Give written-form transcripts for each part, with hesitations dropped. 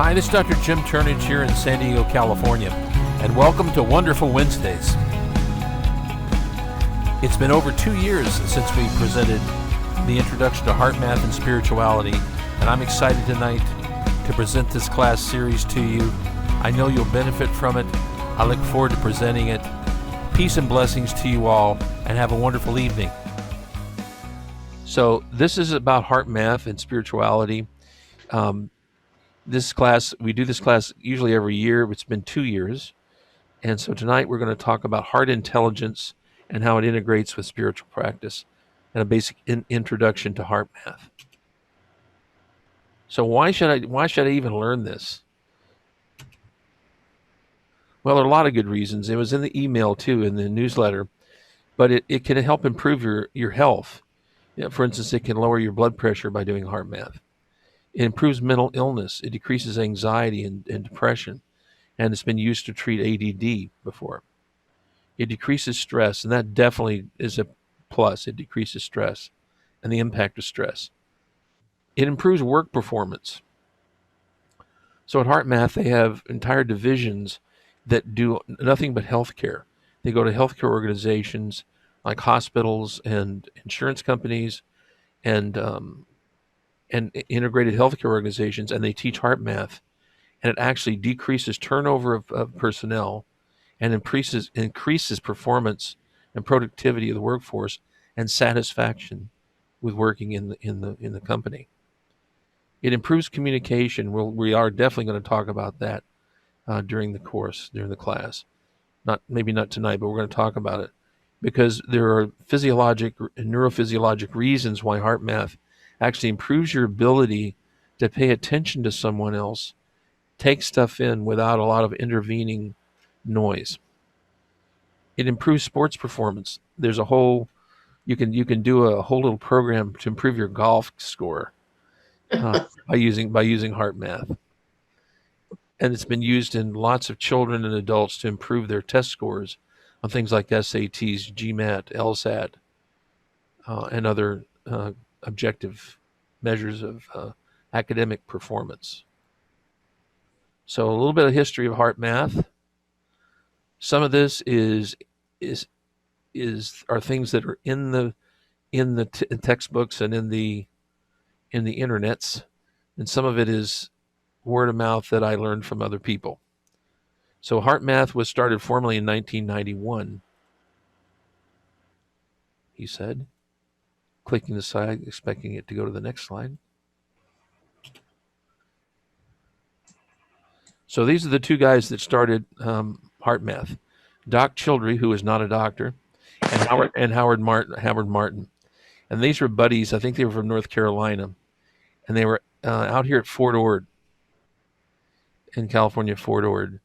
Hi, this is Dr. Jim Turnage here in San Diego, California, and welcome to Wonderful Wednesdays. It's been over 2 years since we presented the introduction to HeartMath and spirituality, and I'm excited tonight to present this class series to you. I know you'll benefit from it. I look forward to presenting it. Peace and blessings to you all, and have a wonderful evening. So this is about HeartMath and spirituality. This class, we do this class usually every year. It's been 2 years. And so tonight we're going to talk about heart intelligence and how it integrates with spiritual practice, and a basic introduction to HeartMath. So why should I even learn this? Well, there are a lot of good reasons. It was in the email too, in the newsletter, but it can help improve your health. For instance, it can lower your blood pressure by doing HeartMath. It improves mental illness. It decreases anxiety and depression, and it's been used to treat ADD before. It decreases stress, and that definitely is a plus. It decreases stress and the impact of stress. It improves work performance. So at HeartMath, they have entire divisions that do nothing but healthcare. They go to healthcare organizations like hospitals and insurance companies and integrated healthcare organizations, and they teach HeartMath, and it actually decreases turnover of personnel and increases performance and productivity of the workforce and satisfaction with working in the company. It improves communication. We are definitely going to talk about that during the class. Maybe not tonight, but we're going to talk about it because there are physiologic and neurophysiologic reasons why HeartMath actually improves your ability to pay attention to someone else, take stuff in without a lot of intervening noise. It improves sports performance. There's you can do a whole little program to improve your golf score by using HeartMath. And it's been used in lots of children and adults to improve their test scores on things like SATs, GMAT, LSAT, and other objective measures of academic performance. So a little bit of history of HeartMath. Some of this are things that are in the textbooks and in the internets, and some of it is word of mouth that I learned from other people. So HeartMath was started formally in 1991. He said, clicking the side, expecting it to go to the next slide. So these are the two guys that started HeartMath. Doc Childrey, who is not a doctor, and Howard Martin. And these were buddies. I think they were from North Carolina. And they were out here at Fort Ord, in California, Fort Ord.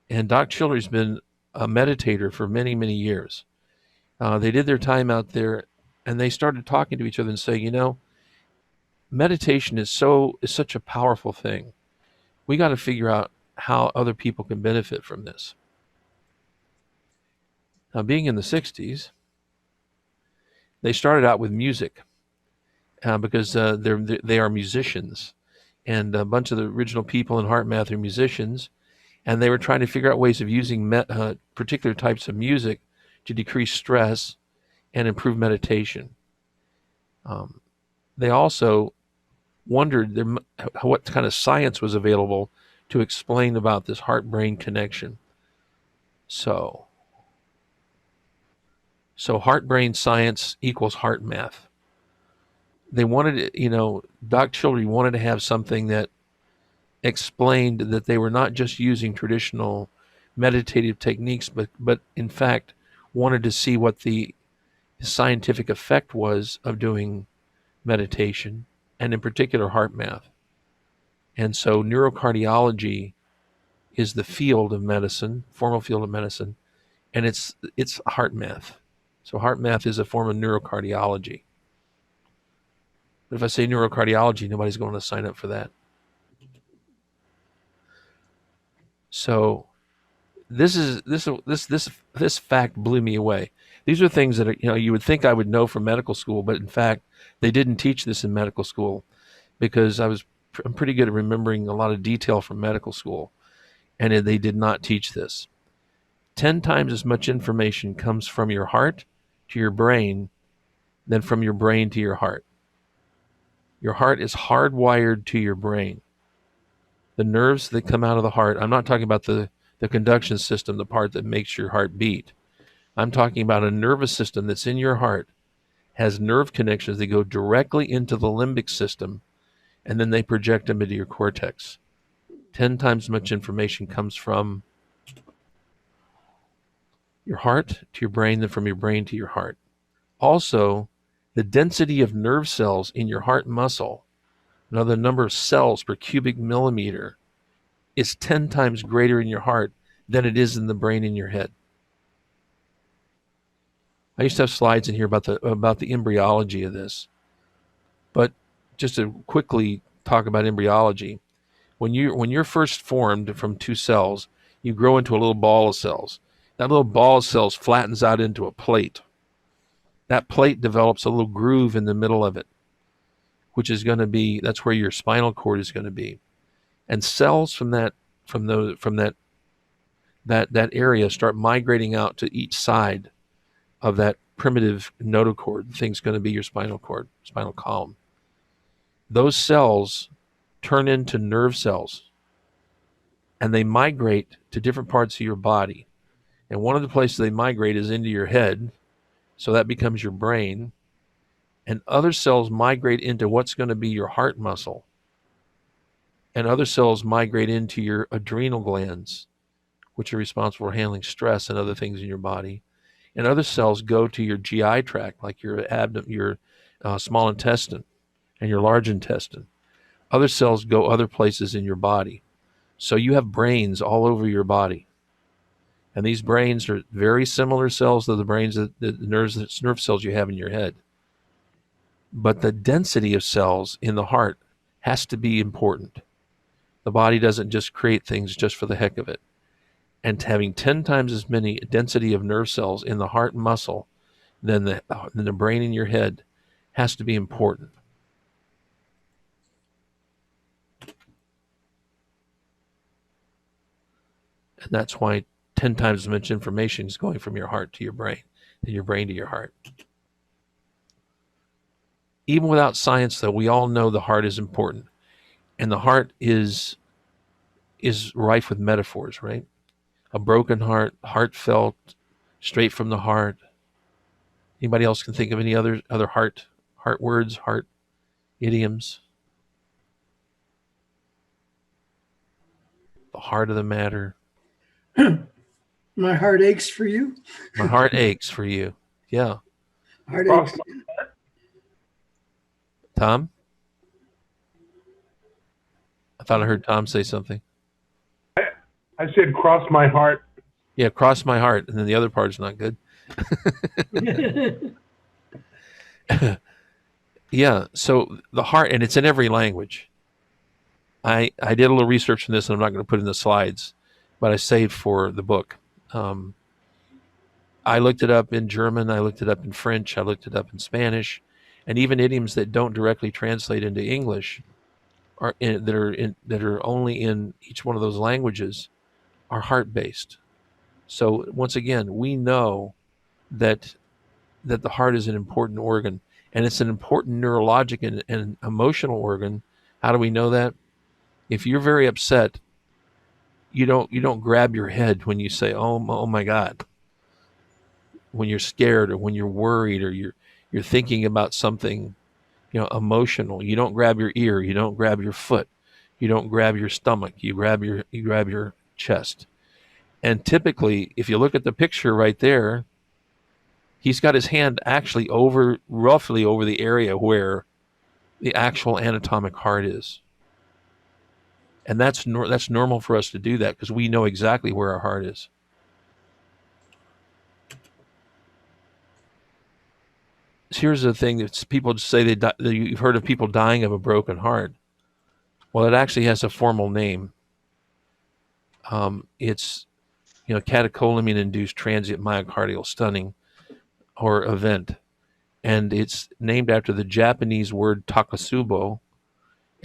And Doc Childrey's been a meditator for many, many years. They did their time out there, and they started talking to each other and saying, meditation is such a powerful thing. We got to figure out how other people can benefit from this. Now, being in the 60s, they started out with music because they are musicians, and a bunch of the original people in HeartMath are musicians, and they were trying to figure out ways of using particular types of music to decrease stress and improve meditation. They also wondered what kind of science was available to explain about this heart-brain connection. So heart-brain science equals HeartMath. They wanted, Doc Childrey wanted to have something that explained that they were not just using traditional meditative techniques, but in fact wanted to see what the scientific effect was of doing meditation, and in particular HeartMath. And so neurocardiology is the field of medicine, formal field of medicine, and it's HeartMath. So HeartMath is a form of neurocardiology. But if I say neurocardiology, nobody's going to sign up for that. So this fact blew me away. These are things that you would think I would know from medical school, but in fact, they didn't teach this in medical school because I was I'm pretty good at remembering a lot of detail from medical school, and they did not teach this. 10 times as much information comes from your heart to your brain than from your brain to your heart. Your heart is hardwired to your brain. The nerves that come out of the heart, I'm not talking about the conduction system, the part that makes your heart beat. I'm talking about a nervous system that's in your heart, has nerve connections that go directly into the limbic system, and then they project them into your cortex. 10 times as much information comes from your heart to your brain than from your brain to your heart. Also, the density of nerve cells in your heart muscle, the number of cells per cubic millimeter, is 10 times greater in your heart than it is in the brain in your head. I used to have slides in here about the embryology of this. But just to quickly talk about embryology, when you're first formed from two cells, you grow into a little ball of cells. That little ball of cells flattens out into a plate. That plate develops a little groove in the middle of it, which is going to be, that's where your spinal cord is going to be. And cells from that area start migrating out to each side of that primitive notochord. The thing's going to be your spinal cord, spinal column. Those cells turn into nerve cells, and they migrate to different parts of your body. And one of the places they migrate is into your head, so that becomes your brain. And other cells migrate into what's going to be your heart muscle. And other cells migrate into your adrenal glands, which are responsible for handling stress and other things in your body. And other cells go to your GI tract, like your abdomen, your small intestine, and your large intestine. Other cells go other places in your body. So you have brains all over your body. And these brains are very similar cells to the brains, the nerve cells you have in your head. But the density of cells in the heart has to be important. The body doesn't just create things just for the heck of it. And having 10 times as many density of nerve cells in the heart muscle than the brain in your head has to be important. And that's why 10 times as much information is going from your heart to your brain, and your brain to your heart. Even without science, though, we all know the heart is important. And the heart is rife with metaphors, right? A broken heart, heartfelt, straight from the heart. Anybody else can think of any other heart words, heart idioms? The heart of the matter. My heart aches for you. My heart aches for you. Yeah. Heart aches. Tom? I thought I heard Tom say something. I said cross my heart. Yeah, cross my heart. And then the other part's not good. Yeah, so the heart, and it's in every language. I did a little research on this, and I'm not going to put it in the slides, but I saved for the book. I looked it up in German, I looked it up in French, I looked it up in Spanish, and even idioms that don't directly translate into English that are only in each one of those languages are heart-based. So once again, we know that the heart is an important organ, and it's an important neurologic and emotional organ. How do we know that? If you're very upset, you don't grab your head when you say, oh my God. When you're scared or when you're worried or you're thinking about something, emotional, you don't grab your ear, you don't grab your foot, you don't grab your stomach, you grab your chest. And typically, if you look at the picture right there, he's got his hand actually roughly over the area where the actual anatomic heart is. And that's normal for us to do that because we know exactly where our heart is. Here's the thing that people just say you've heard of people dying of a broken heart. Well, it actually has a formal name. It's catecholamine-induced transient myocardial stunning or event, and it's named after the Japanese word takasubo,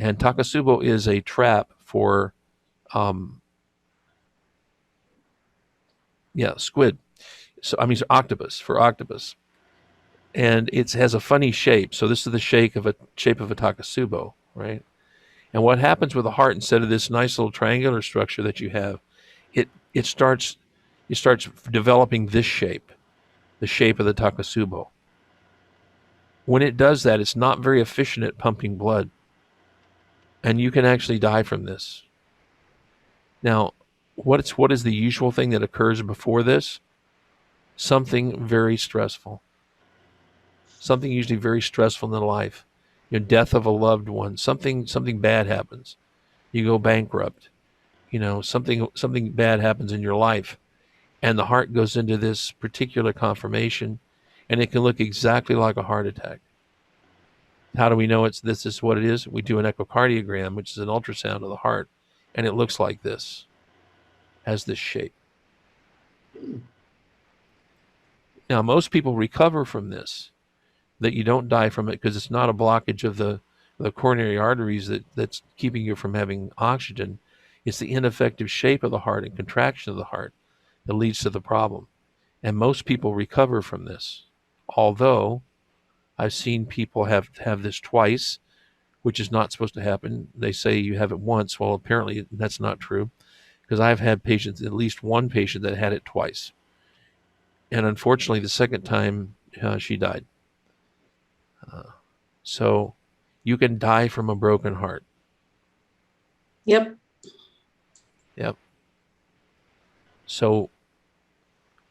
And Takasubo is a trap for, squid. So I mean, octopus, for octopus. And it has a funny shape. So this is the shape of a Takasubo, right? And what happens with the heart, instead of this nice little triangular structure that you have, it starts developing this shape, the shape of the Takasubo. When it does that, it's not very efficient at pumping blood, and you can actually die from this. Now, what is the usual thing that occurs before this? Something very stressful. Something usually very stressful in the life. Death of a loved one. Something bad happens. You go bankrupt. Something bad happens in your life, and the heart goes into this particular conformation, and it can look exactly like a heart attack. How do we know this is what it is? We do an echocardiogram, which is an ultrasound of the heart, and it looks like this, has this shape. Now, most people recover from this, that you don't die from it, because it's not a blockage of the coronary arteries that's keeping you from having oxygen. It's the ineffective shape of the heart and contraction of the heart that leads to the problem. And most people recover from this. Although I've seen people have this twice, which is not supposed to happen. They say you have it once. Well, apparently that's not true, because I've had patients, at least one patient, that had it twice. And unfortunately, the second time, she died. So you can die from a broken heart. Yep. Yep. So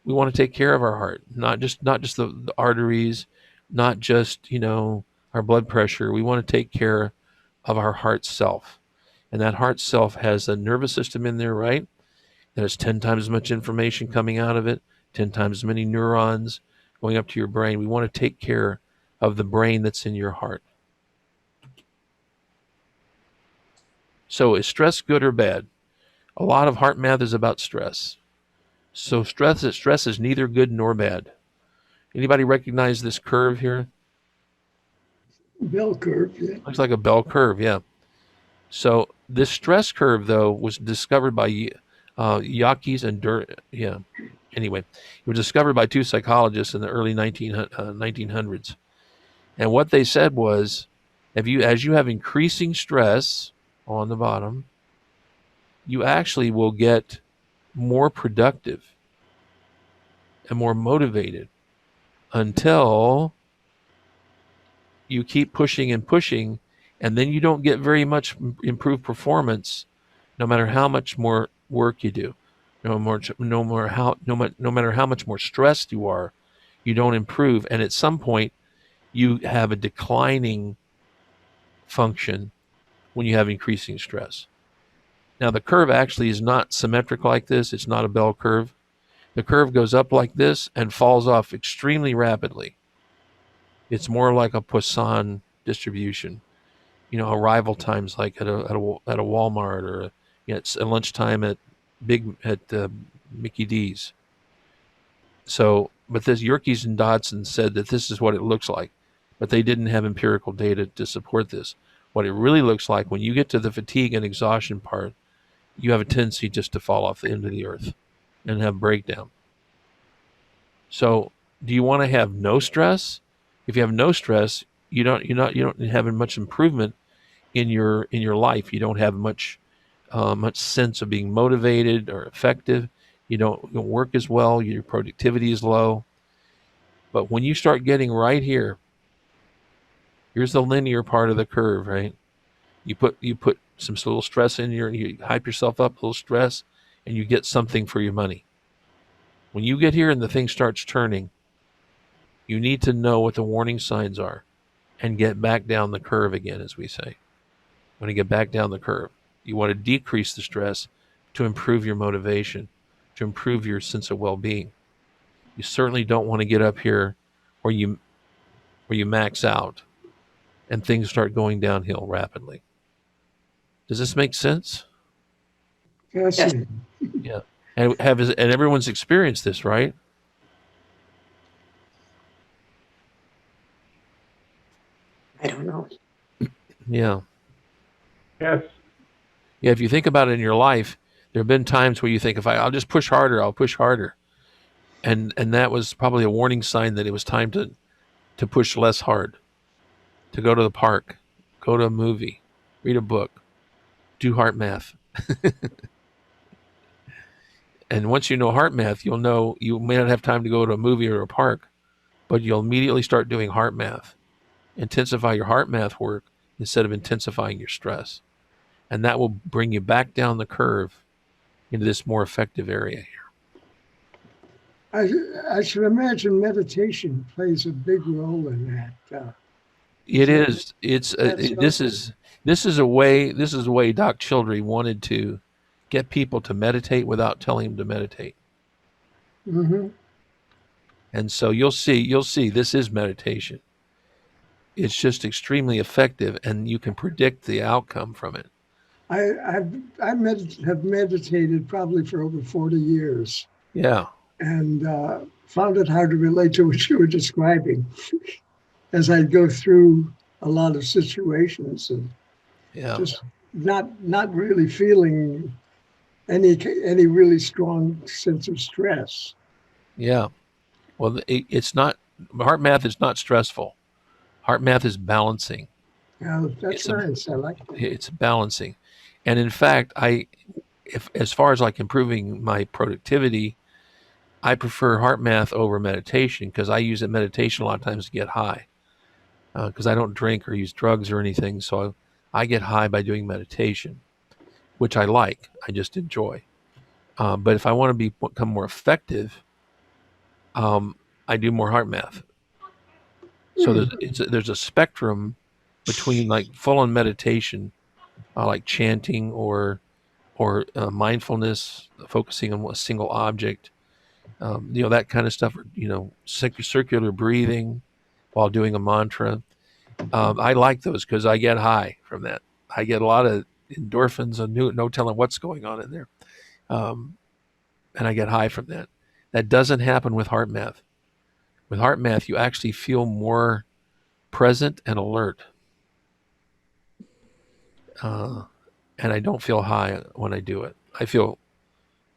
we want to take care of our heart, not just the arteries, not just our blood pressure. We want to take care of our heart self, and that heart self has a nervous system in there, right? That has 10 times as much information coming out of it, 10 times as many neurons going up to your brain. We want to take care of the brain that's in your heart. So is stress good or bad? A lot of HeartMath is about stress. So stress is neither good nor bad. Anybody recognize this curve here? Bell curve. Yeah. Looks like a bell curve, yeah. So this stress curve, though, was discovered by Yakis and Anyway, it was discovered by two psychologists in the early 1900s. And what they said was, as you have increasing stress on the bottom, you actually will get more productive and more motivated until you keep pushing and pushing, and then you don't get very much improved performance, no matter how much more work you do, no matter how much more stressed you are, you don't improve. And at some point, you have a declining function when you have increasing stress. Now, the curve actually is not symmetric like this. It's not a bell curve. The curve goes up like this and falls off extremely rapidly. It's more like a Poisson distribution. Arrival times like at a Walmart, or it's a lunchtime at Mickey D's. So, but this Yerkes and Dodson said that this is what it looks like, but they didn't have empirical data to support this. What it really looks like when you get to the fatigue and exhaustion part, you have a tendency just to fall off the end of the earth and have breakdown. So, do you want to have no stress? If you have no stress, you don't have much improvement in your life. You don't have much sense of being motivated or effective. You don't work as well. Your productivity is low. But when you start getting right here, here's the linear part of the curve, right? You put some little stress in you hype yourself up, a little stress, and you get something for your money. When you get here and the thing starts turning, you need to know what the warning signs are and get back down the curve again, as we say. When you get back down the curve, you want to decrease the stress to improve your motivation, to improve your sense of well-being. You certainly don't want to get up here where you max out and things start going downhill rapidly. Does this make sense? Fascinating. Yeah. And everyone's experienced this, right? I don't know. Yeah. Yes. Yeah, if you think about it in your life, there have been times where you think, I'll just push harder, I'll push harder. And that was probably a warning sign that it was time to push less hard, to go to the park, go to a movie, read a book, do heart math. And once you know heart math, you'll know you may not have time to go to a movie or a park, but you'll immediately start doing heart math. Intensify your heart math work instead of intensifying your stress. And that will bring you back down the curve into this more effective area here. I should imagine meditation plays a big role in that. It is. It's That's this is a way Doc Childry wanted to get people to meditate without telling them to meditate. Mm-hmm. And so you'll see this is meditation. It's just extremely effective, and you can predict the outcome from it. Have meditated probably for over 40 years Yeah, and found it hard to relate to what you were describing as I go through a lot of situations and yeah, just not really feeling any really strong sense of stress. yeah. Well, it's not heart math is not stressful. Heart math is balancing. That's nice. I like that. It's balancing, and in fact, if as far as like improving my productivity, I prefer heart math over meditation because I use meditation a lot of times to get high because I don't drink or use drugs or anything. So I get high by doing meditation, which I like. I just enjoy. But if I want to become more effective, I do more heart math. So there's a spectrum between like full on meditation, like chanting or mindfulness, focusing on a single object, that kind of stuff. Or, circular breathing while doing a mantra. I like those because I get high from that. I get a lot of endorphins and no telling what's going on in there, and I get high from that. That doesn't happen with heart math. With heart math, you actually feel more present and alert, and I don't feel high when I do it. I feel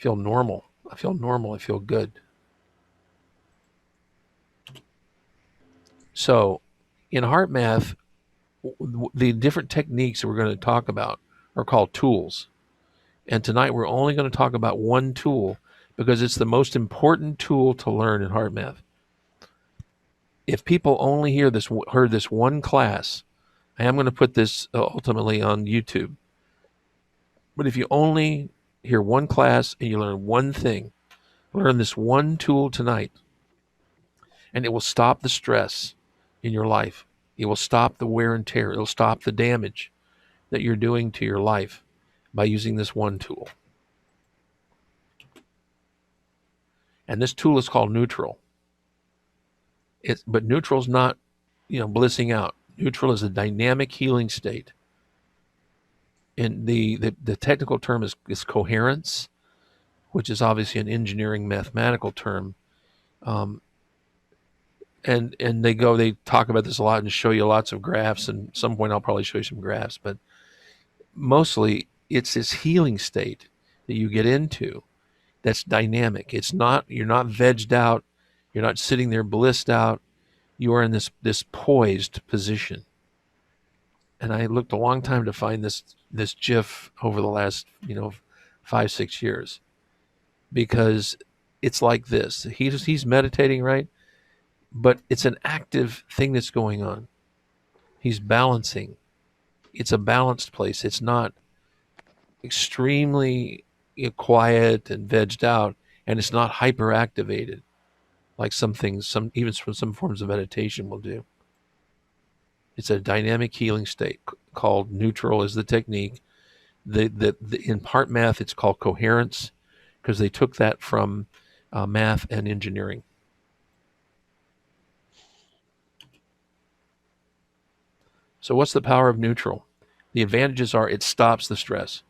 normal. I feel normal. I feel good. So, in heart math, the different techniques that we're going to talk about are called tools. And tonight we're only going to talk about one tool because it's the most important tool to learn in heart math. If people only heard this one class, I am going to put this ultimately on YouTube. But if you only hear one class and you learn one thing, learn this one tool tonight, and it will stop the stress in your life. It will stop the wear and tear. It'll stop the damage that you're doing to your life by using this one tool. And this tool is called neutral. But neutral is not, blissing out. Neutral is a dynamic healing state. And the technical term is coherence, which is obviously an engineering mathematical term. And they talk about this a lot and show you lots of graphs. And at some point I'll probably show you some graphs, but mostly it's this healing state that you get into that's dynamic. You're not vegged out. You're not sitting there blissed out. You are in this poised position. And I looked a long time to find this GIF over the last 5-6 years, because it's like this. He's meditating, right? But it's an active thing that's going on. He's balancing. It's a balanced place. It's not extremely quiet and vegged out, and it's not hyperactivated like some things, even some forms of meditation will do. It's a dynamic healing state called neutral is the technique. In heart math, it's called coherence because they took that from math and engineering. So what's the power of neutral? The advantages are it stops the stress.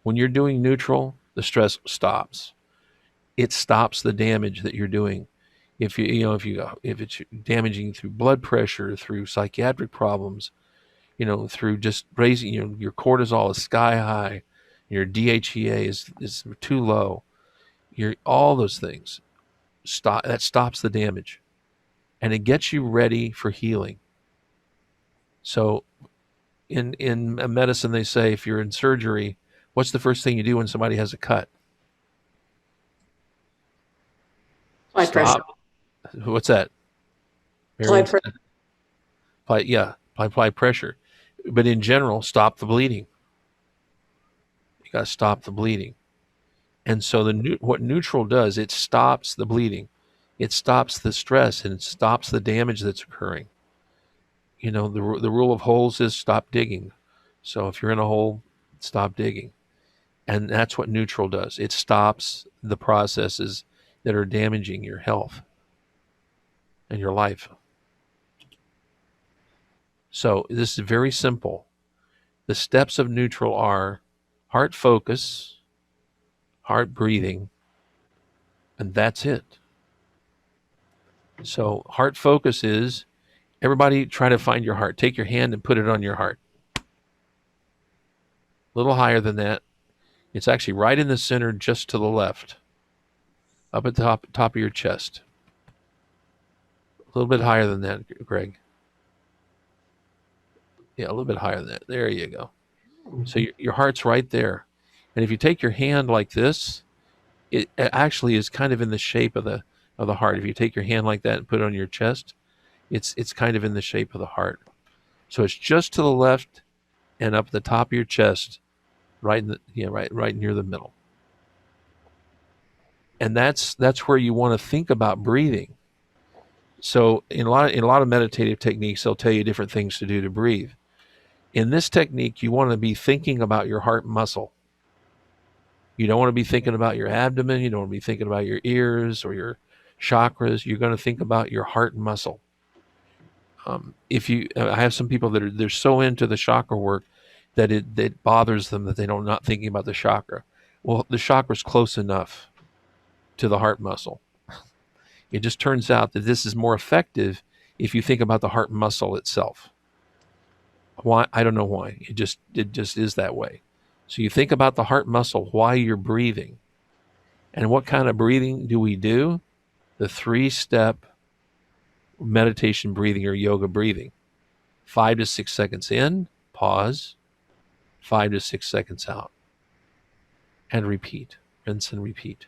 When you're doing neutral, the stress stops. It stops the damage that you're doing. If it's damaging through blood pressure, through psychiatric problems, through just raising, your cortisol is sky high, your DHEA is too low, all those things stops the damage, and it gets you ready for healing. So in medicine, they say if you're in surgery, what's the first thing you do when somebody has a cut? Apply pressure. Stop. What's that? Apply Marion? pressure. Apply pressure. But in general, stop the bleeding. You got to stop the bleeding. And so what neutral does, it stops the bleeding. It stops the stress, and it stops the damage that's occurring. The rule of holes is stop digging. So if you're in a hole, stop digging. And that's what neutral does. It stops the processes that are damaging your health and your life. So this is very simple. The steps of neutral are heart focus, heart breathing, and that's it. So heart focus is, everybody try to find your heart. Take your hand and put it on your heart. A little higher than that. It's actually right in the center, just to the left, up at the top of your chest. A little bit higher than that, Greg. Yeah, a little bit higher than that. There you go. So your heart's right there. And if you take your hand like this, it actually is kind of in the shape of the heart. If you take your hand like that and put it on your chest, it's kind of in the shape of the heart. So it's just to the left and up the top of your chest, right near the middle. And that's where you want to think about breathing. So in a lot of meditative techniques, they'll tell you different things to do to breathe. In this technique, you want to be thinking about your heart muscle. You don't want to be thinking about your abdomen. You don't want to be thinking about your ears or your chakras. You're going to think about your heart muscle. I have some people that they're so into the chakra work that it bothers them that they're not thinking about the chakra. Well, the chakra's close enough to the heart muscle. It just turns out that this is more effective if you think about the heart muscle itself. Why? I don't know why. It just is that way. So you think about the heart muscle while you're breathing. And what kind of breathing do we do? The 3-step meditation breathing or yoga breathing. 5 to 6 seconds in, pause, 5 to 6 seconds out. And repeat, rinse and repeat.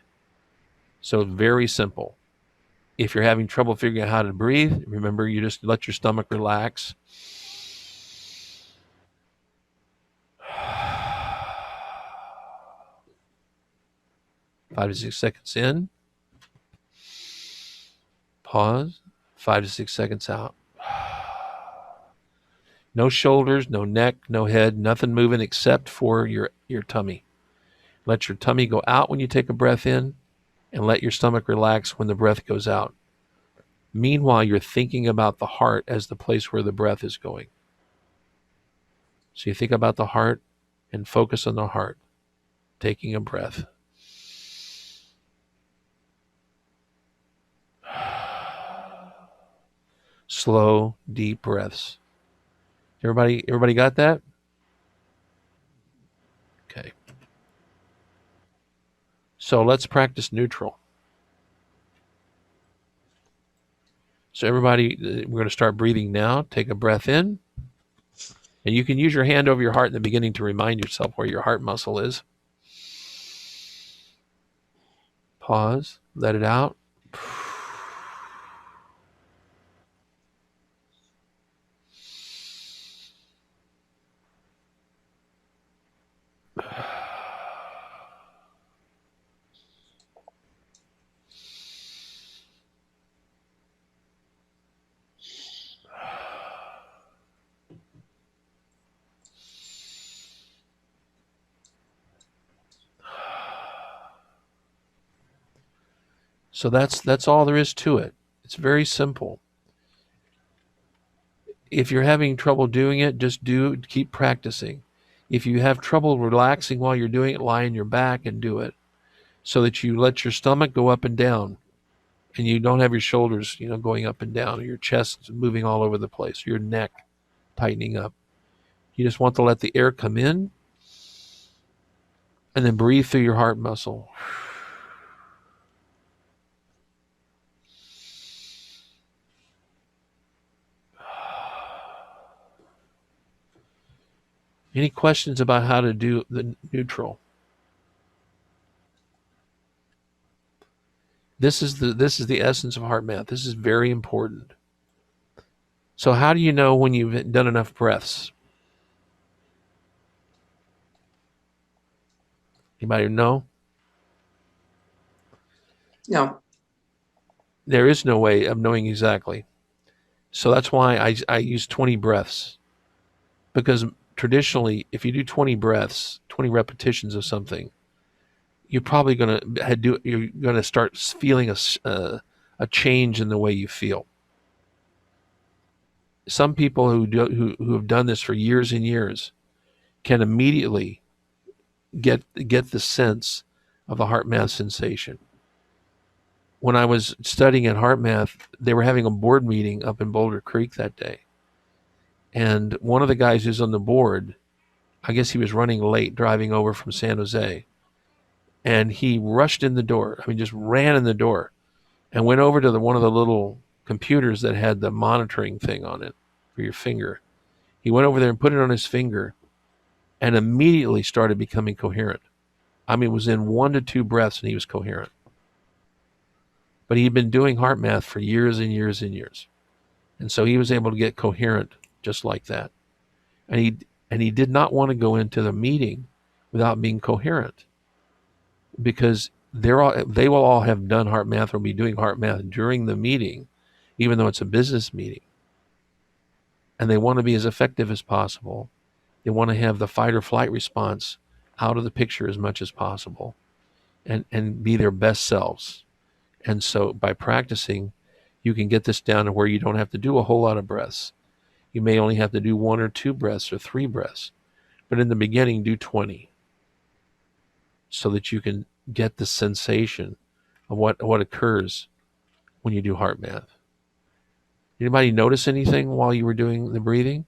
So very simple. If you're having trouble figuring out how to breathe, remember, you just let your stomach relax. 5 to 6 seconds in, pause, 5 to 6 seconds out. No shoulders, no neck, no head, nothing moving except for your tummy. Let your tummy go out when you take a breath in, and let your stomach relax when the breath goes out. Meanwhile, you're thinking about the heart as the place where the breath is going. So you think about the heart and focus on the heart, taking a breath. Slow, deep breaths. Everybody got that? Okay. So let's practice neutral. So everybody, we're going to start breathing now. Take a breath in. And you can use your hand over your heart in the beginning to remind yourself where your heart muscle is. Pause. Let it out. So that's all there is to it. It's very simple. If you're having trouble doing it, keep practicing. If you have trouble relaxing while you're doing it, lie on your back and do it, so that you let your stomach go up and down, and you don't have your shoulders, going up and down, or your chest moving all over the place, or your neck tightening up. You just want to let the air come in and then breathe through your heart muscle. Any questions about how to do the neutral? This is the essence of HeartMath. This is very important. So how do you know when you've done enough breaths? Anybody know? No. There is no way of knowing exactly. So that's why I use 20 breaths. Because traditionally, if you do 20 breaths, 20 repetitions of something, you're probably you're gonna start feeling a change in the way you feel. Some people who have done this for years and years can immediately get the sense of the HeartMath sensation. When I was studying at HeartMath, they were having a board meeting up in Boulder Creek that day. And one of the guys who's on the board, I guess he was running late driving over from San Jose. And he rushed in the door. I mean, just ran in the door and went over to one of the little computers that had the monitoring thing on it for your finger. He went over there and put it on his finger and immediately started becoming coherent. I mean, it was in 1 to 2 breaths and he was coherent. But he'd been doing HeartMath for years and years and years. And so he was able to get coherent just like that. And he did not want to go into the meeting without being coherent, because they will all have done HeartMath or be doing HeartMath during the meeting, even though it's a business meeting. And they want to be as effective as possible. They want to have the fight or flight response out of the picture as much as possible and be their best selves. And so by practicing, you can get this down to where you don't have to do a whole lot of breaths. You may only have to do 1 or 2 breaths or 3 breaths. But in the beginning, do 20 so that you can get the sensation of what occurs when you do HeartMath. Anybody notice anything while you were doing the breathing?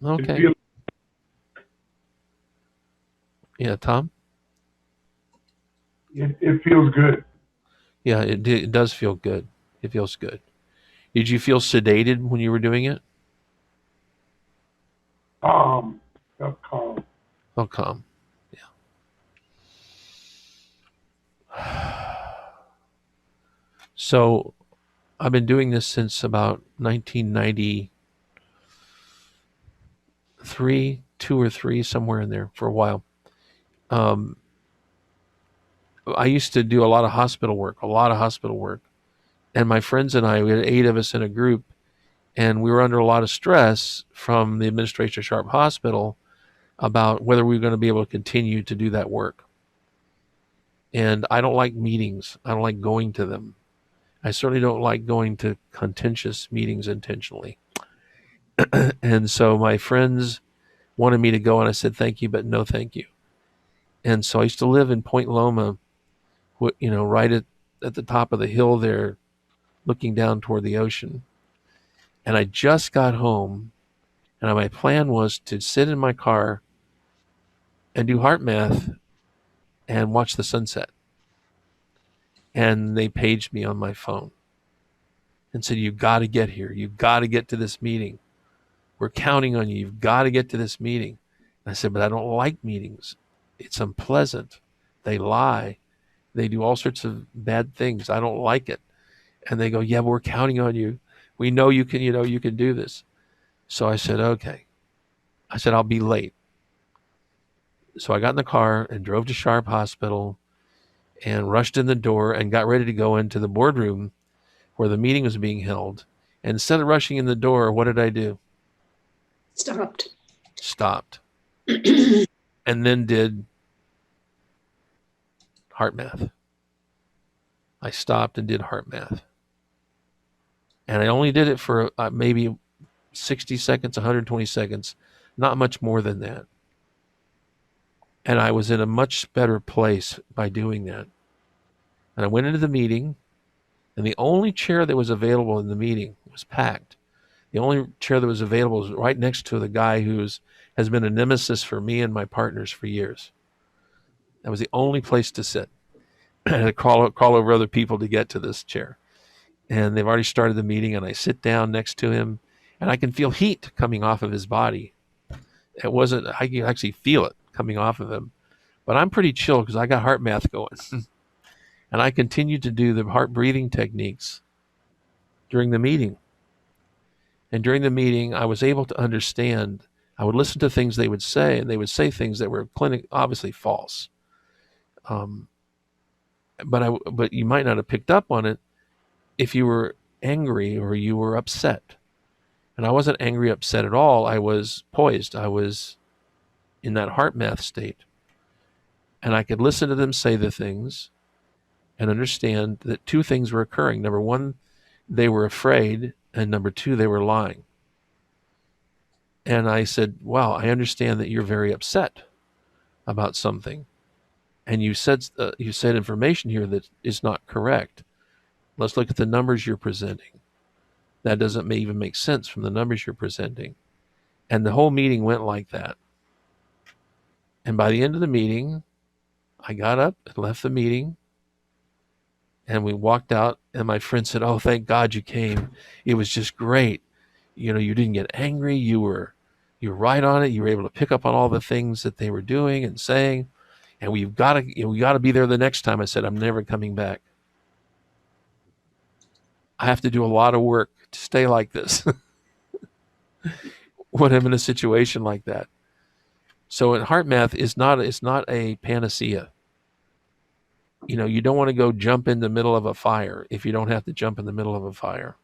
Okay. Yeah, Tom? It feels good. Yeah, it does feel good. It feels good. Did you feel sedated when you were doing it? Felt calm. Felt calm. So I've been doing this since about 1993, 2 or 3, somewhere in there for a while. I used to do a lot of hospital work. And my friends and I, we had 8 of us in a group, and we were under a lot of stress from the administration of Sharp Hospital about whether we were going to be able to continue to do that work. And I don't like meetings. I don't like going to them. I certainly don't like going to contentious meetings intentionally. And so my friends wanted me to go, and I said, thank you, but no thank you. And so I used to live in Point Loma, right at the top of the hill there, looking down toward the ocean. And I just got home, and my plan was to sit in my car and do HeartMath and watch the sunset. And they paged me on my phone and said, you've got to get here. You've got to get to this meeting. We're counting on you. You've got to get to this meeting. And I said, but I don't like meetings. It's unpleasant. They lie. They do all sorts of bad things. I don't like it. And they go, yeah, but we're counting on you. We know you can do this. So I said, okay. I said, I'll be late. So I got in the car and drove to Sharp Hospital and rushed in the door and got ready to go into the boardroom where the meeting was being held. And instead of rushing in the door, what did I do? Stopped. Stopped. And then did HeartMath. I stopped and did HeartMath. And I only did it for maybe 60 seconds, 120 seconds, not much more than that. And I was in a much better place by doing that. And I went into the meeting, and the only chair that was available in the meeting was packed. The only chair that was available was right next to the guy has been a nemesis for me and my partners for years. That was the only place to sit. I had to call over other people to get to this chair. And they've already started the meeting, and I sit down next to him, and I can feel heat coming off of his body. I can actually feel it coming off of him. But I'm pretty chill because I got HeartMath going. And I continued to do the heart breathing techniques during the meeting. And during the meeting, I was able to understand. I would listen to things they would say, and they would say things that were obviously false. Um, but you might not have picked up on it if you were angry or you were upset. And I wasn't angry, upset at all. I was poised. I was in that HeartMath state. And I could listen to them say the things and understand that two things were occurring. Number one, they were afraid. And number two, they were lying. And I said, wow, I understand that you're very upset about something. And you said information here that is not correct. Let's look at the numbers you're presenting. That doesn't even make sense from the numbers you're presenting. And the whole meeting went like that. And by the end of the meeting, I got up and left the meeting, and we walked out, and my friend said, oh, thank God you came. It was just great. You know, you didn't get angry. You were right on it. You were able to pick up on all the things that they were doing and saying. And we got to be there the next time. I said, I'm never coming back. I have to do a lot of work to stay like this when I'm in a situation like that. So in HeartMath, it's not a panacea. You know, you don't want to go jump in the middle of a fire if you don't have to jump in the middle of a fire.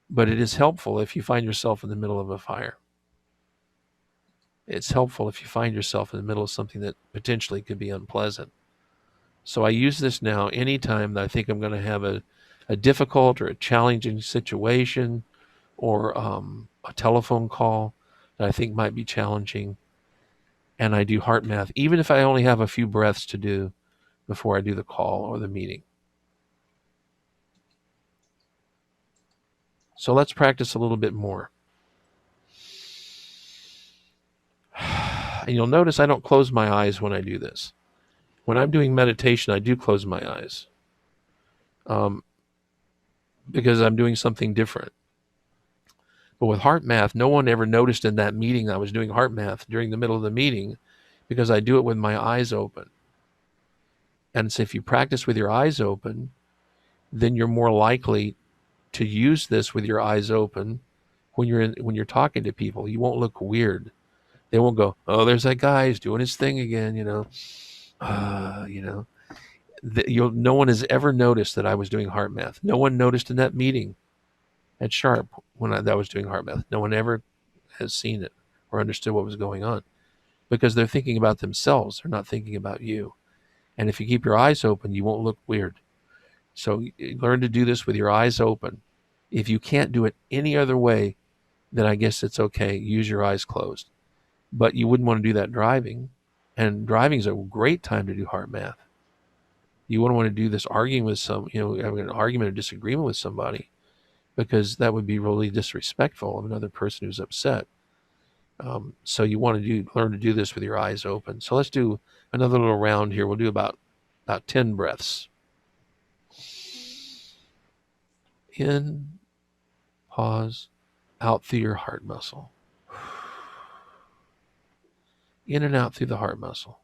But it is helpful if you find yourself in the middle of a fire. It's helpful if you find yourself in the middle of something that potentially could be unpleasant. So I use this now anytime that I think I'm going to have a difficult or a challenging situation, or a telephone call that I think might be challenging. And I do HeartMath, even if I only have a few breaths to do before I do the call or the meeting. So let's practice a little bit more. And you'll notice I don't close my eyes when I do this. When I'm doing meditation, I do close my eyes because I'm doing something different. But with HeartMath, no one ever noticed in that meeting I was doing HeartMath during the middle of the meeting, because I do it with my eyes open. And so if you practice with your eyes open, then you're more likely to use this with your eyes open when you're talking to people. You won't look weird. They won't go, oh, there's that guy, he's doing his thing again, you know. No one has ever noticed that I was doing HeartMath. No one noticed in that meeting at Sharp when I was doing HeartMath. No one ever has seen it or understood what was going on, because they're thinking about themselves. They're not thinking about you. And if you keep your eyes open, you won't look weird. So learn to do this with your eyes open. If you can't do it any other way, then I guess it's okay. Use your eyes closed. But you wouldn't want to do that driving. And driving is a great time to do HeartMath. You wouldn't want to do this arguing with having an argument or disagreement with somebody, because that would be really disrespectful of another person who's upset. So you want to learn to do this with your eyes open. So let's do another little round here. We'll do about 10 breaths. In, pause, out through your heart muscle. In and out through the heart muscle.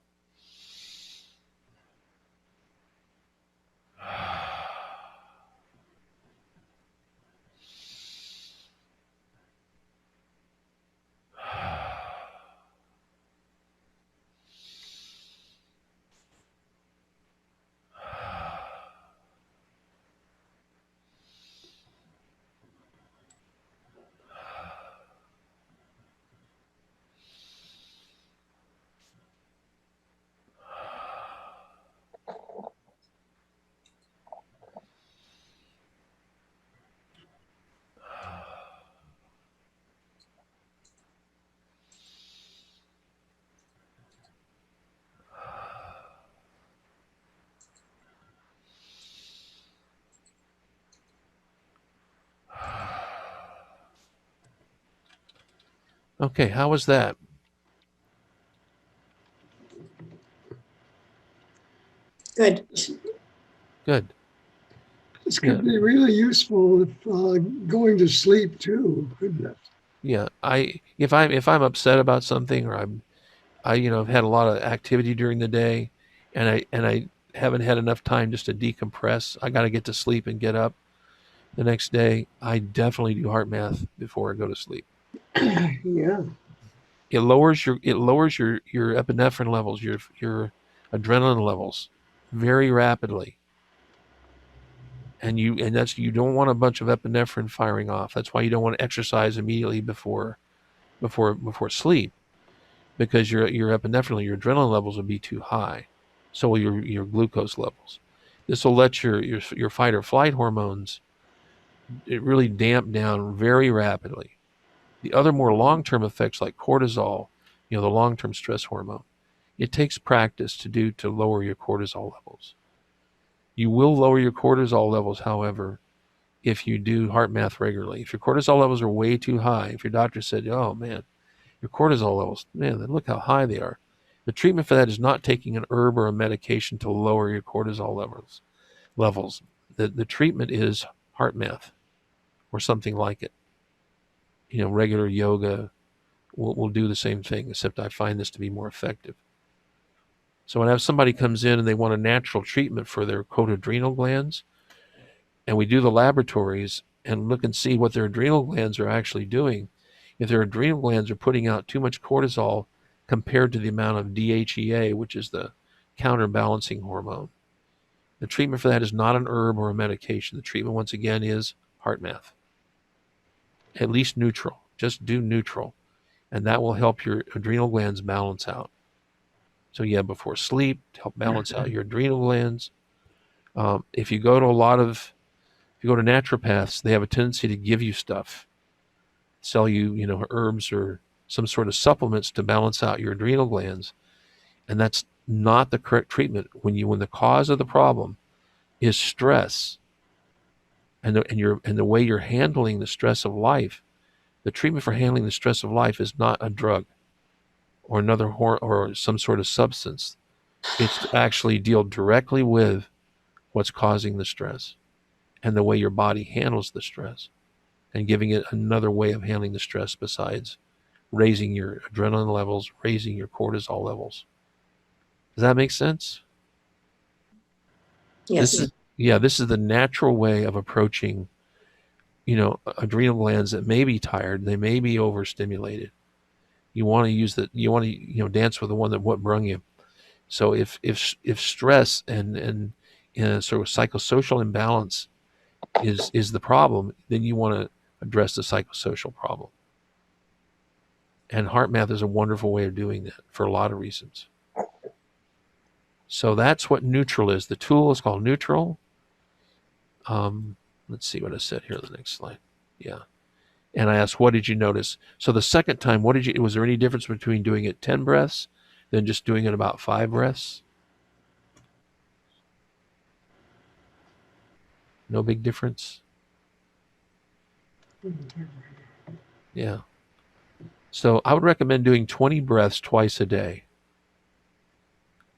Okay, how was that? Good. Good. This Yeah, could be really useful if going to sleep too, couldn't it? yeah. If I'm upset about something, or I've had a lot of activity during the day, and I haven't had enough time just to decompress. I got to get to sleep and get up the next day. I definitely do heart math before I go to sleep. Yeah. It lowers your epinephrine levels, your adrenaline levels very rapidly. And you don't want a bunch of epinephrine firing off. That's why you don't want to exercise immediately before sleep, because your epinephrine, your adrenaline levels will be too high. So will your glucose levels. This will let your fight or flight hormones, it really damp down very rapidly. The other more long-term effects like cortisol, the long-term stress hormone, it takes practice to lower your cortisol levels. You will lower your cortisol levels, however, if you do heart math regularly. If your cortisol levels are way too high, if your doctor said, "Oh man, your cortisol levels, man, look how high they are," the treatment for that is not taking an herb or a medication to lower your cortisol levels. The treatment is heart math or something like it. Regular yoga will do the same thing, except I find this to be more effective. So when I have somebody comes in and they want a natural treatment for their adrenal glands, and we do the laboratories and look and see what their adrenal glands are actually doing, if their adrenal glands are putting out too much cortisol compared to the amount of DHEA, which is the counterbalancing hormone, the treatment for that is not an herb or a medication. The treatment, once again, is heart math. At least neutral. Just do neutral, and that will help your adrenal glands balance out. So yeah, before sleep, to help balance out your adrenal glands. If you go to naturopaths, they have a tendency to give you stuff, sell you, herbs or some sort of supplements to balance out your adrenal glands, and that's not the correct treatment. When the cause of the problem is stress, and the way you're handling the stress of life, the treatment for handling the stress of life is not a drug or or some sort of substance. It's to actually deal directly with what's causing the stress and the way your body handles the stress, and giving it another way of handling the stress besides raising your adrenaline levels, raising your cortisol levels. Does that make sense? This Yes. is Yeah, this is the natural way of approaching, adrenal glands that may be tired, they may be overstimulated. You want to dance with the one that what brung you. So if stress and sort of psychosocial imbalance is the problem, then you want to address the psychosocial problem. And heart math is a wonderful way of doing that for a lot of reasons. So that's what neutral is. The tool is called neutral. Let's see what I said here on the next slide. Yeah. And I asked, what did you notice? So the second time, was there any difference between doing it 10 breaths than just doing it about 5 breaths? No big difference? Yeah. So I would recommend doing 20 breaths twice a day.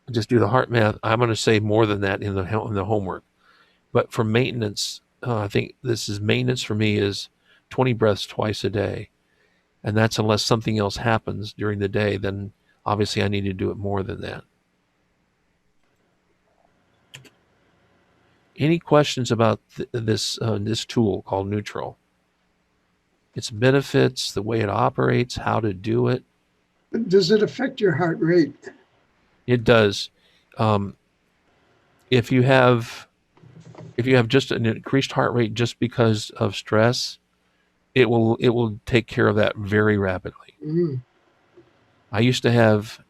Just do the heart math. I'm going to say more than that in the homework. But for maintenance, I think this is maintenance for me is 20 breaths twice a day. And that's unless something else happens during the day, then obviously I need to do it more than that. Any questions about this tool called Neutral? Its benefits, the way it operates, how to do it? Does it affect your heart rate? It does. Um, if you have just an increased heart rate just because of stress, it will take care of that very rapidly. Mm. I used to have,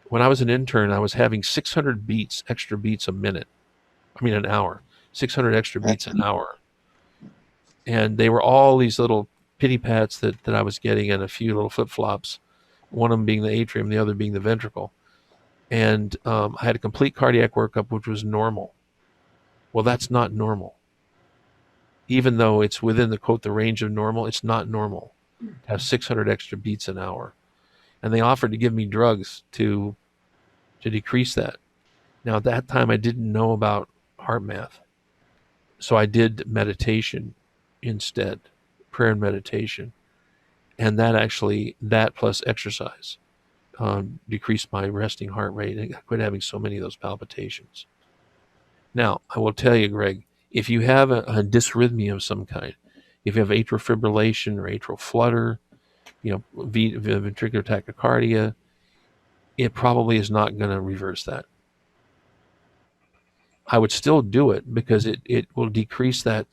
when I was an intern, I was having 600 extra beats a minute. I mean, an hour, 600 extra beats an hour. And they were all these little pity pats that I was getting, and a few little flip flops, one of them being the atrium, the other being the ventricle. And I had a complete cardiac workup, which was normal. Well, that's not normal. Even though it's within the range of normal, it's not normal. to have 600 extra beats an hour. And they offered to give me drugs to decrease that. Now, at that time, I didn't know about HeartMath. So I did meditation instead, prayer and meditation. And that plus exercise decreased my resting heart rate and I quit having so many of those palpitations. Now, I will tell you, Greg, if you have a dysrhythmia of some kind, if you have atrial fibrillation or atrial flutter, ventricular tachycardia, it probably is not going to reverse that. I would still do it because it will decrease that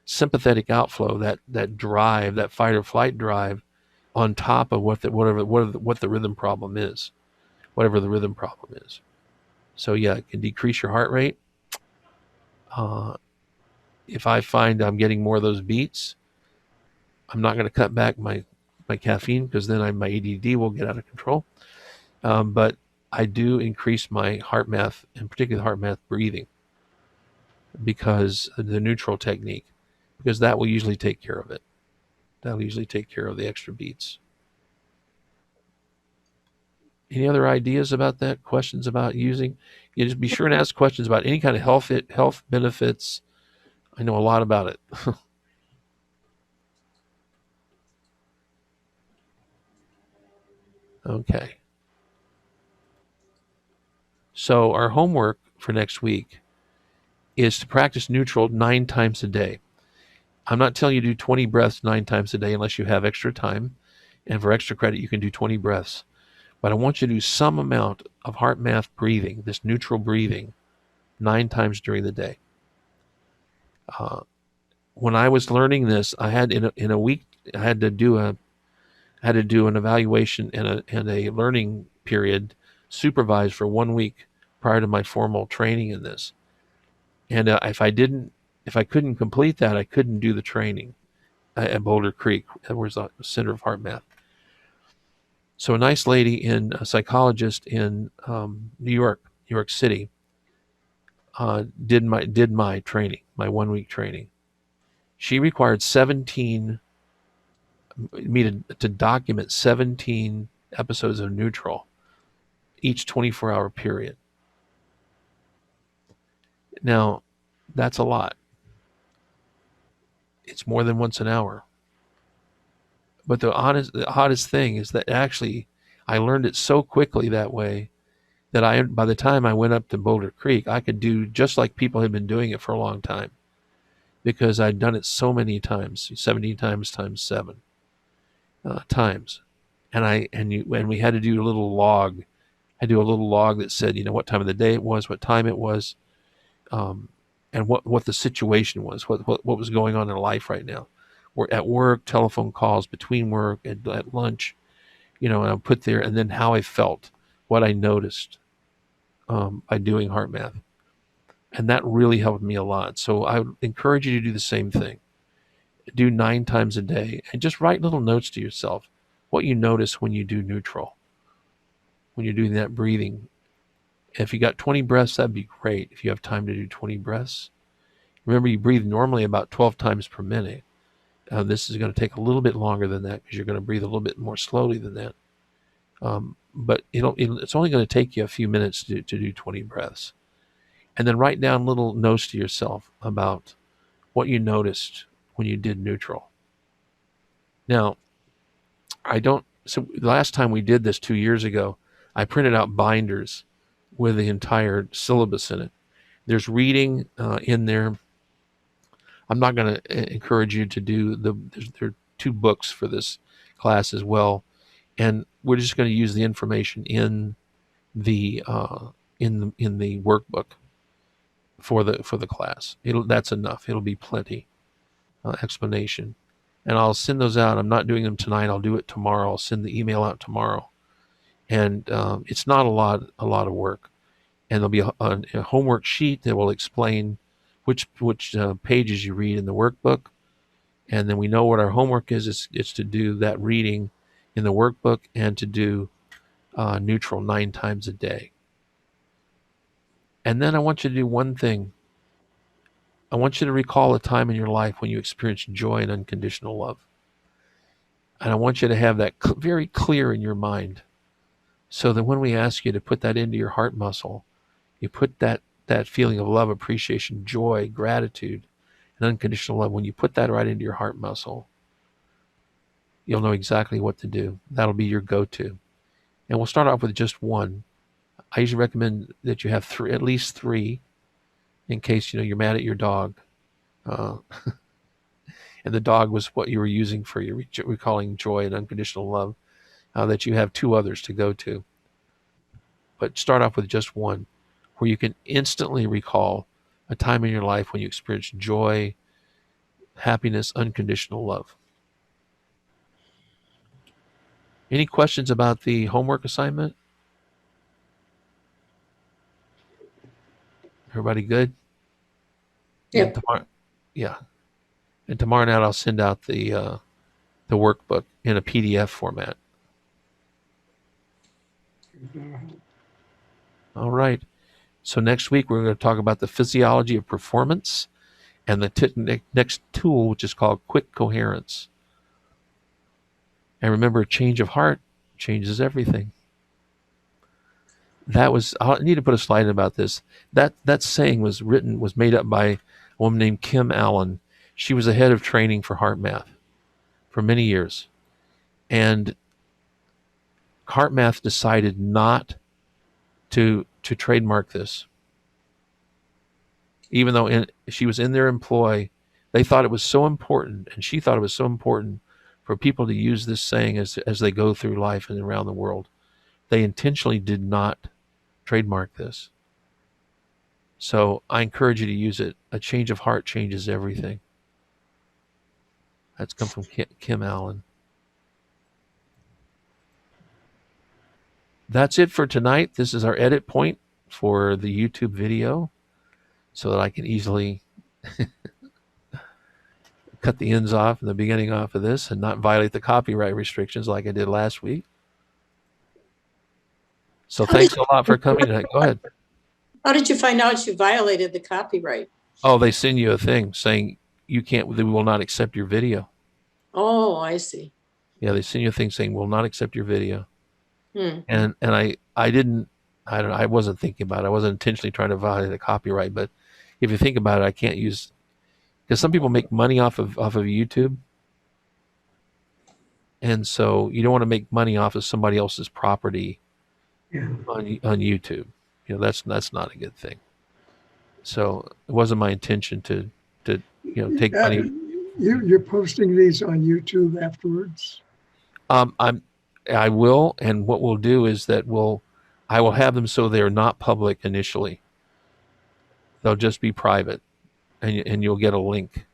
sympathetic outflow, that drive, that fight or flight drive, on top of what the rhythm problem is, whatever the rhythm problem is. So yeah, it can decrease your heart rate. If I find I'm getting more of those beats, I'm not going to cut back my caffeine because then my ADD will get out of control. But I do increase my HeartMath, and particularly HeartMath breathing, because the neutral technique, because that will usually take care of it. That'll usually take care of the extra beats. Any other ideas about that? Questions about using? You just be sure and ask questions about any kind of health benefits. I know a lot about it. Okay. So our homework for next week is to practice neutral 9 times a day. I'm not telling you to do 20 breaths 9 times a day unless you have extra time. And for extra credit, you can do 20 breaths. But I want you to do some amount of HeartMath breathing, this neutral breathing, 9 times during the day. When I was learning this, I had in a week, I had to do an evaluation and a learning period supervised for 1 week prior to my formal training in this. And if I couldn't complete that, I couldn't do the training at Boulder Creek, that was the center of HeartMath. So a nice lady, a psychologist in New York City, did my training, my 1 week training. She required me to document 17 episodes of neutral, each 24-hour period. Now, that's a lot. It's more than once an hour. But the oddest thing is that actually I learned it so quickly that way that by the time I went up to Boulder Creek, I could do just like people had been doing it for a long time, because I'd done it so many times, 17 times 7 times. And we had to do a little log. I do a little log that said, what time of the day it was, what time it was, and what the situation was, what was going on in life right now. Or at work, telephone calls between work, at lunch, and I'll put there, and then how I felt, what I noticed by doing HeartMath. And that really helped me a lot. So I would encourage you to do the same thing. Do 9 times a day and just write little notes to yourself, what you notice when you do neutral, when you're doing that breathing. If you got 20 breaths, that'd be great. If you have time to do 20 breaths, remember you breathe normally about 12 times per minute. This is going to take a little bit longer than that because you're going to breathe a little bit more slowly than that. But it's only going to take you a few minutes to do 20 breaths. And then write down little notes to yourself about what you noticed when you did neutral. Now, so the last time we did this 2 years ago, I printed out binders with the entire syllabus in it. There's reading in there. I'm not going to encourage you to do there are 2 books for this class as well. And we're just going to use the information in the workbook for the class. That's enough. It'll be plenty explanation, and I'll send those out. I'm not doing them tonight. I'll do it tomorrow. I'll send the email out tomorrow, and it's not a lot of work. And there'll be a homework sheet that will explain which pages you read in the workbook, and then we know what our homework is. It's to do that reading in the workbook and to do neutral 9 times a day. And then I want you to do one thing. I want you to recall a time in your life when you experienced joy and unconditional love. And I want you to have that very clear in your mind, so that when we ask you to put that into your heart muscle, you put that feeling of love, appreciation, joy, gratitude, and unconditional love. When you put that right into your heart muscle, you'll know exactly what to do. That'll be your go-to. And we'll start off with just one. I usually recommend that you have at least three, in case you're mad at your dog, uh, and the dog was what you were using for your recalling joy and unconditional love. That you have two others to go to, but start off with just one, where you can instantly recall a time in your life when you experienced joy, happiness, unconditional love. Any questions about the homework assignment? Everybody good? And Yep. tomorrow, yeah. And tomorrow night I'll send out the workbook in a PDF format. All right. So next week we're going to talk about the physiology of performance and the next tool, which is called quick coherence. And remember, change of heart changes everything. I need to put a slide in about this. That saying was made up by a woman named Kim Allen. She was the head of training for HeartMath for many years. And HeartMath decided not to trademark this. Even though she was in their employ, they thought it was so important, and she thought it was so important for people to use this saying as they go through life and around the world. They intentionally did not trademark this. So I encourage you to use it. A change of heart changes everything. That's come from Kim Allen. That's it for tonight. This is our edit point for the YouTube video, so that I can easily cut the ends off and the beginning off of this and not violate the copyright restrictions like I did last week. So thanks a lot for coming tonight. Go ahead. How did you find out you violated the copyright? Oh, they send you a thing saying we will not accept your video. Oh, I see. Yeah, they send you a thing saying we'll not accept your video. Hmm. And I wasn't thinking about it. I wasn't intentionally trying to violate the copyright, but if you think about it, I can't use, because some people make money off of YouTube. And so you don't want to make money off of somebody else's property on YouTube. That's not a good thing. So it wasn't my intention to take money. You're posting these on YouTube afterwards? I will, and what we'll do is that I will have them so they're not public initially. They'll just be private, and you'll get a link.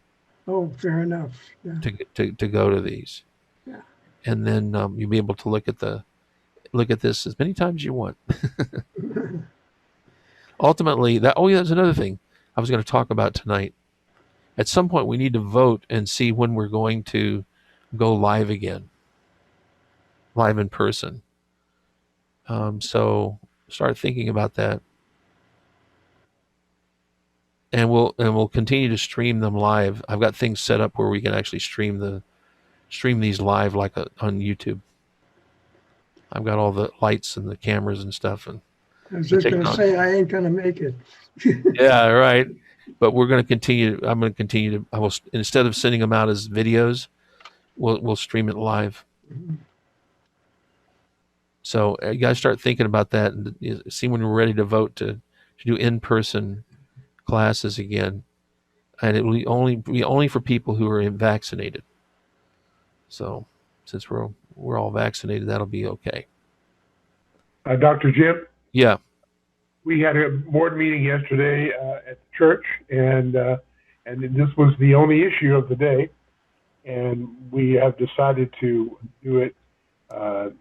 Oh, fair enough. Yeah. To go to these. Yeah. And then you'll be able to look at this as many times as you want. Ultimately, that's another thing I was going to talk about tonight. At some point, we need to vote and see when we're going to go live again, live in person. So start thinking about that, and we'll continue to stream them live. I've got things set up where we can actually stream these live like on YouTube. I've got all the lights and the cameras and stuff, and I was just going to say, I ain't going to make it. yeah, right. But we're going to continue. I'm going to continue to. I will, instead of sending them out as videos, we'll stream it live. So you guys start thinking about that and see when we're ready to vote to do in-person classes again, and it will be only for people who are vaccinated. So since we're all vaccinated, that'll be okay. Dr. Jim, Yeah. we had a board meeting yesterday at the church, and this was the only issue of the day, and we have decided to do it the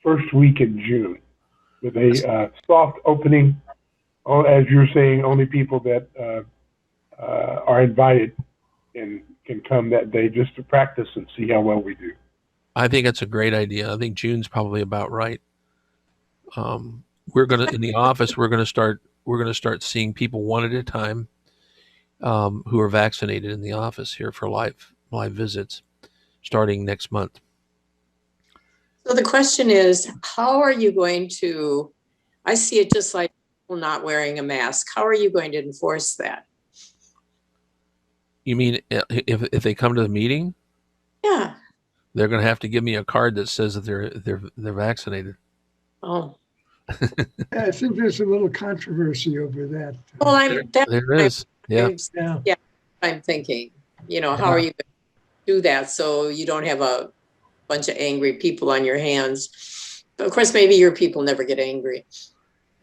first week in June with a soft opening. As you're saying, only people that are invited and can come that day just to practice and see how well we do. I think that's a great idea. I think June's probably about right. We're gonna in the office. We're gonna start seeing people one at a time who are vaccinated in the office here for live visits, starting next month. So the question is, how are you going to, I see it just like people not wearing a mask. How are you going to enforce that? You mean if they come to the meeting, Yeah. they're going to have to give me a card that says that they're vaccinated. Oh, I think there's a little controversy over that. well, There is. Yeah. Yeah. yeah, I'm thinking, how Yeah. are you going to do that so you don't have a bunch of angry people on your hands? But of course, maybe your people never get angry.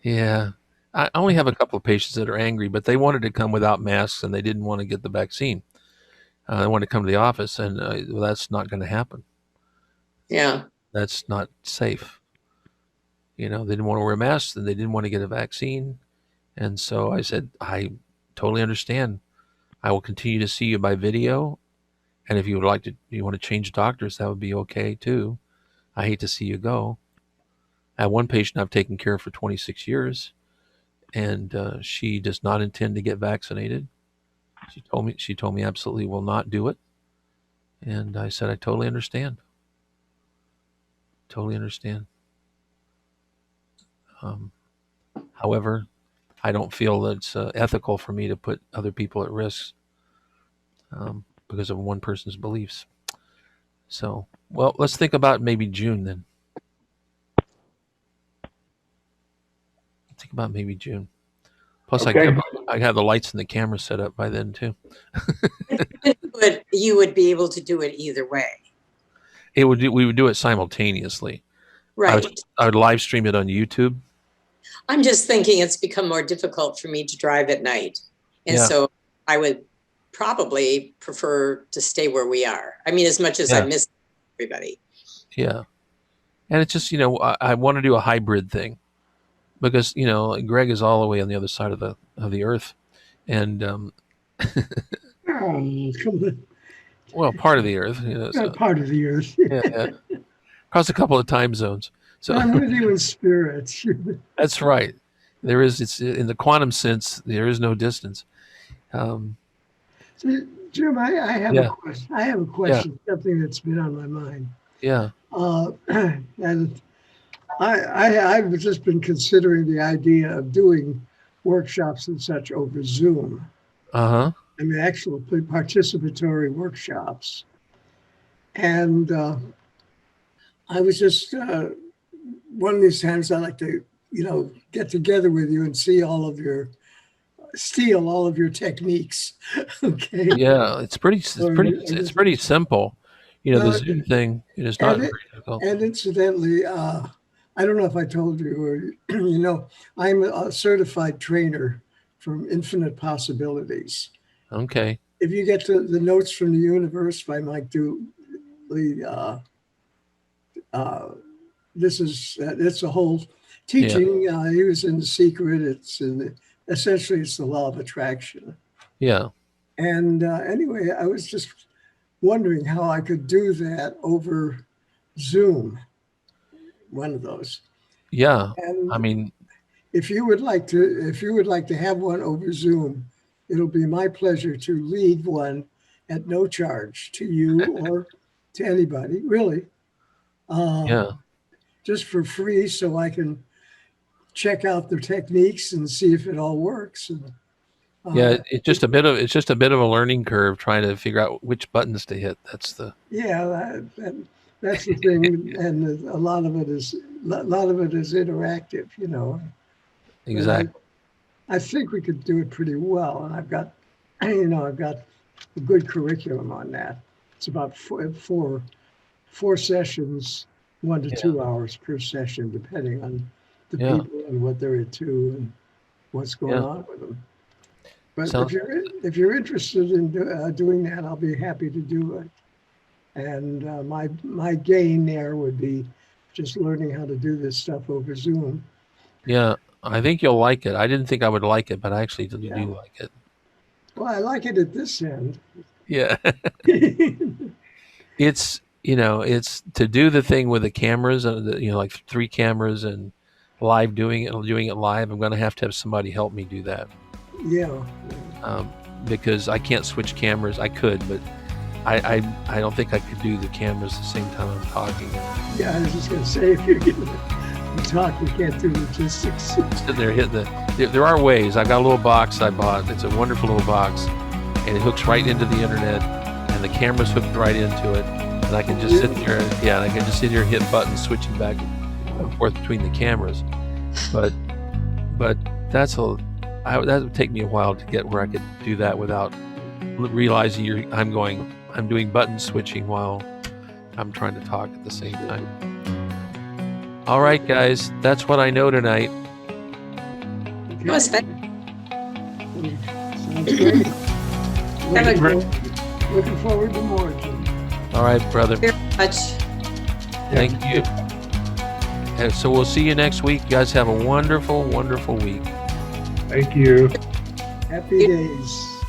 Yeah. I only have a couple of patients that are angry, but they wanted to come without masks and they didn't want to get the vaccine. They wanted to come to the office, and well, that's not going to happen. Yeah. That's not safe. They didn't want to wear masks and they didn't want to get a vaccine. And so I said, I totally understand. I will continue to see you by video. And if you want to change doctors, that would be okay too. I hate to see you go. I have one patient I've taken care of for 26 years, and she does not intend to get vaccinated. She told me absolutely will not do it. And I said, I totally understand. Totally understand. However, I don't feel that it's ethical for me to put other people at risk because of one person's beliefs. So, well, let's think about maybe June then. Think about maybe June. Plus, Okay. I have the lights and the camera set up by then too. But you would be able to do it either way. We would do it simultaneously. Right. I would live stream it on YouTube. I'm just thinking it's become more difficult for me to drive at night. And Yeah. so I would probably prefer to stay where we are. I mean, as much as I miss everybody. Yeah. And it's just, I want to do a hybrid thing because, Greg is all the way on the other side of the earth. And, Oh, come on. well, part of the earth, Not part of the earth. yeah. Across a couple of time zones. So I'm with you in spirit. that's right. It's in the quantum sense, there is no distance. So, Jim, I have a question. I have a question, something that's been on my mind. Yeah. And I've just been considering the idea of doing workshops and such over Zoom. Uh-huh. I mean, actual participatory workshops. And I was just, one of these times I like to, get together with you and steal all of your techniques. Okay. Yeah, it's pretty simple. The Zoom thing, it is not very difficult. And incidentally, I don't know if I told you, or I'm a certified trainer from Infinite Possibilities. Okay. If you get to the Notes from the Universe by Mike Dooley, it's a whole teaching. He was in The Secret. Essentially it's the law of attraction. Yeah. And anyway, I was just wondering how I could do that over Zoom. One of those. Yeah. And I mean, if you would like to have one over Zoom, it'll be my pleasure to lead one at no charge to you or to anybody, really. Just for free, so I can check out the techniques and see if it all works. And, it's just a bit of a learning curve trying to figure out which buttons to hit. That's the that's the thing, and a lot of it is interactive, Exactly. I think we could do it pretty well, and I've got a good curriculum on that. It's about four sessions, 1 to 2 hours per session, depending on the people and what they're into and what's going on with them. But if you're interested in doing that, I'll be happy to do it. And my gain there would be just learning how to do this stuff over Zoom. Yeah, I think you'll like it. I didn't think I would like it, but I actually do like it. Well, I like it at this end. Yeah. It's to do the thing with the cameras, like 3 cameras and doing it live. I'm going to have somebody help me do that. Yeah. Because I can't switch cameras. I could, but I don't think I could do the cameras the same time I'm talking. Yeah, I was just gonna say, if you're getting to talk, you can't do logistics. Sitting there hitting there are ways. I've got a little box I bought. It's a wonderful little box, and it hooks right into the internet, and the camera's hooked right into it, and I can just sit there. Yeah, and I can just sit here and hit buttons, switching back and forth between the cameras. But that would take me a while to get where I could do that without realizing I'm doing button switching while I'm trying to talk at the same time. All right, guys, that's what I know tonight. Okay. That was fun. Sounds great. Have a Looking forward to more, Jim. All right, brother. Very much. Thank you. And so we'll see you next week. You guys have a wonderful, wonderful week. Thank you. Happy days.